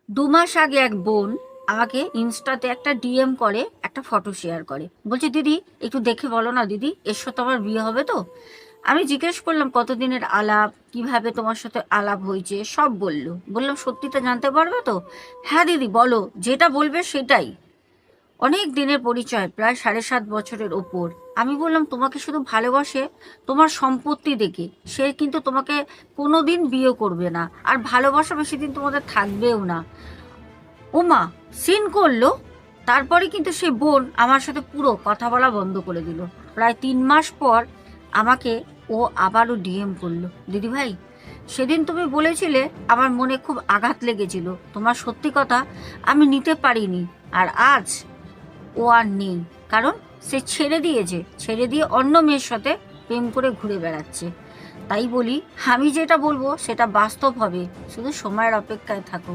2 মাস আগে এক বোন আমাকে ইনস্টাতে একটা ডিএম করে, একটা ফটো শেয়ার করে, বলছে দিদি একটু দেখে বলো না দিদি, এর সাথে আমার বিয়ে হবে তো? আমি জিজ্ঞেস করলাম কতদিনের আলাপ, কিভাবে তোমার সাথে আলাপ হয়েছে, সব বললো। বললাম সত্যিটা জানতে পারবে তো? হ্যাঁ দিদি বলো, যেটা বলবে সেটাই। অনেক দিনের পরিচয়, প্রায় 7.5 বছরের ওপর। আমি বললাম তোমাকে শুধু ভালোবাসে তোমার সম্পত্তি দেখে, সে কিন্তু তোমাকে কোনোদিন বিয়ে করবে না, আর ভালোবাসা বেশি দিন তোমাদের থাকবেও না। ওমা, সিন করলো। তারপরে কিন্তু সে বোন আমার সাথে পুরো কথা বলা বন্ধ করে দিল। প্রায় 3 মাস পর আমাকে ও আবারও ডিএম করলো, দিদি ভাই সেদিন তুমি বলেছিলে, আমার মনে খুব আঘাত লেগেছিল, তোমার সত্যি কথা আমি নিতে পারিনি। আর আজ ও আর নেই, কারণ সে ছেড়ে দিয়েছে, ছেড়ে দিয়ে অন্য মেয়ের সাথে প্রেম করে ঘুরে বেড়াচ্ছে। তাই বলি, আমি যেটা বলবো সেটা বাস্তব হবে, শুধু সময়ের অপেক্ষায় থাকো।